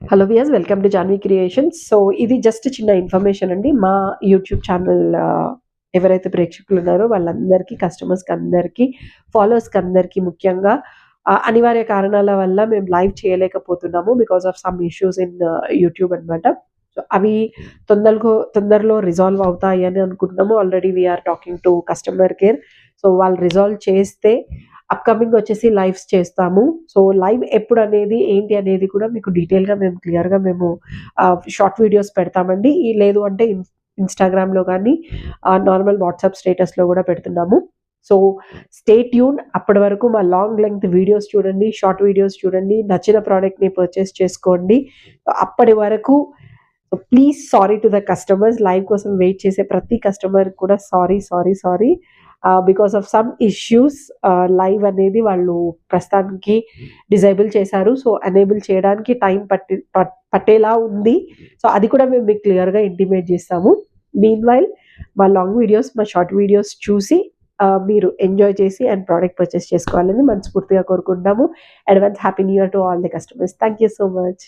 Hello viewers, welcome to Janhvi creations. So ఇది just చిన్న information అండి. మా యూట్యూబ్ ఛానల్ ఎవరైతే ప్రేక్షకులు ఉన్నారో వాళ్ళందరికీ, కస్టమర్స్కి అందరికీ, ఫాలోవర్స్కి అందరికీ ముఖ్యంగా అనివార్య కారణాల వల్ల మేము లైవ్ చేయలేకపోతున్నాము because of some issues in YouTube అనమాట. సో అవి తొందరలో రిజాల్వ్ అవుతాయి అని అనుకుంటున్నాము. Already we are talking to customer care. So వాళ్ళు రిజాల్వ్ చేస్తే అప్కమింగ్ వచ్చేసి లైవ్స్ చేస్తాము. సో లైవ్ ఎప్పుడు అనేది ఏంటి అనేది కూడా మీకు డీటెయిల్గా మేము క్లియర్గా మేము షార్ట్ వీడియోస్ పెడతామండి. లేదు అంటే ఇన్స్టాగ్రామ్లో కానీ నార్మల్ వాట్సాప్ స్టేటస్లో కూడా పెడుతున్నాము. So stay tune. అప్పటి వరకు మా లాంగ్ లెంగ్త్ వీడియోస్ చూడండి, షార్ట్ వీడియోస్ చూడండి, నచ్చిన ప్రోడక్ట్ని పర్చేస్ చేసుకోండి. అప్పటి వరకు please sorry to the customers. Live కోసం వెయిట్ చేసే ప్రతి కస్టమర్ కూడా sorry. Because of some issues live అనేది వాళ్ళు ప్రస్తుతానికి డిజేబుల్ చేశారు. సో ఎనేబుల్ చేయడానికి టైం పట్టేలా ఉంది. సో అది కూడా మేము మీకు క్లియర్గా ఇంటిమేట్ చేస్తాము. మీన్ వైల్ మా లాంగ్ వీడియోస్, మా షార్ట్ వీడియోస్ చూసి మీరు ఎంజాయ్ చేసి అండ్ ప్రోడక్ట్ పర్చేస్ చేసుకోవాలని మనస్ఫూర్తిగా కోరుకుంటాము. Advance happy new year to all the customers. Thank you so much.